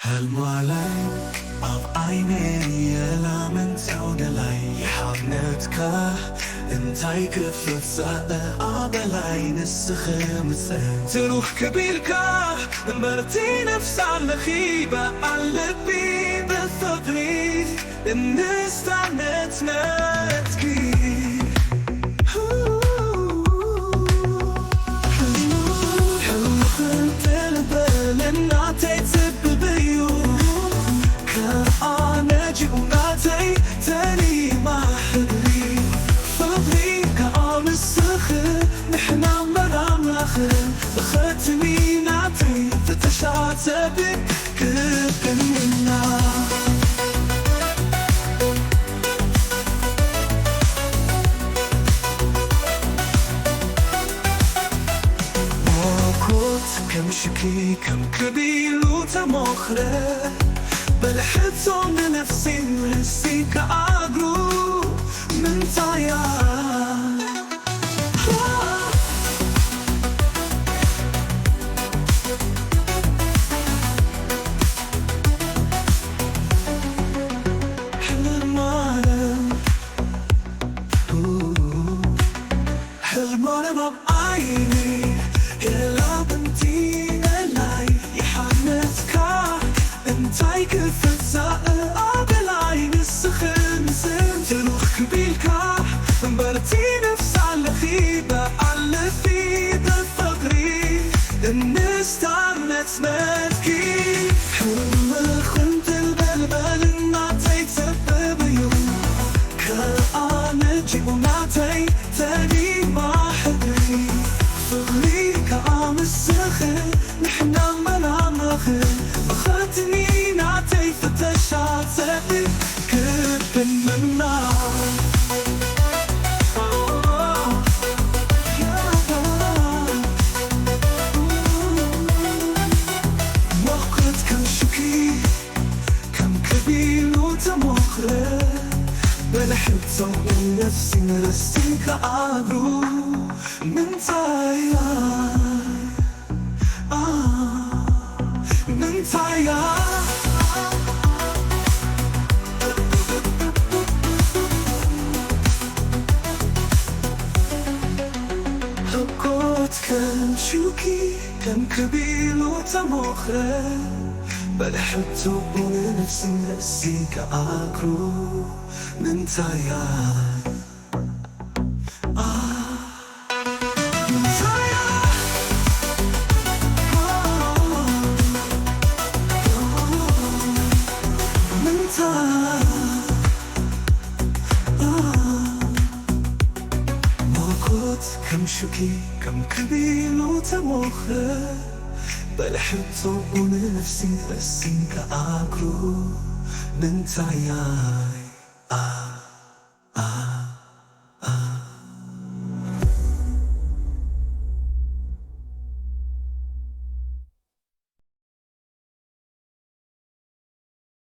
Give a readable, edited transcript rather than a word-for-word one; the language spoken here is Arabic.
هل علي أو عيني لا من تعود لي حنتك انتي كيف تسأل عبالي نسخم تروح كبيرك مرتي نفس على خيبة على بي بالثقري الناس تعنت نتكي ختمي نعطي تتشعتبك كيف منا موكوت كم شكي كم كبير وتمخرة بالحتو من نفسي ولسي كأقرو من طيار المرة بعيني يلا بنتي إلي يحنتك انتي كيف تسأل بالعين السخن تروح كبيرك برتي نفس على خيبة على فيد الفقري الناس تعمت متكي حلم خنت البلبل نعطي سبب يوم كأنا جيب ونعطي تاني ما حدري فغليك عام السخن نحنا منامخن بخاتني نعطي فتشعت سبب كيف منا وقت كم شكي كم كبير وتمخرج بلحبته من نفسي نرسيك عقرو من طيار من طيار حقوت كم شوكي كم كبير وتمخرج بلحبته من نفسي نرسيك عقرو من طيار من طيار من طيار موجود كم شوكي كم كبير وتمخرج بلحبته من نفسي نرسيك عقرو من طيار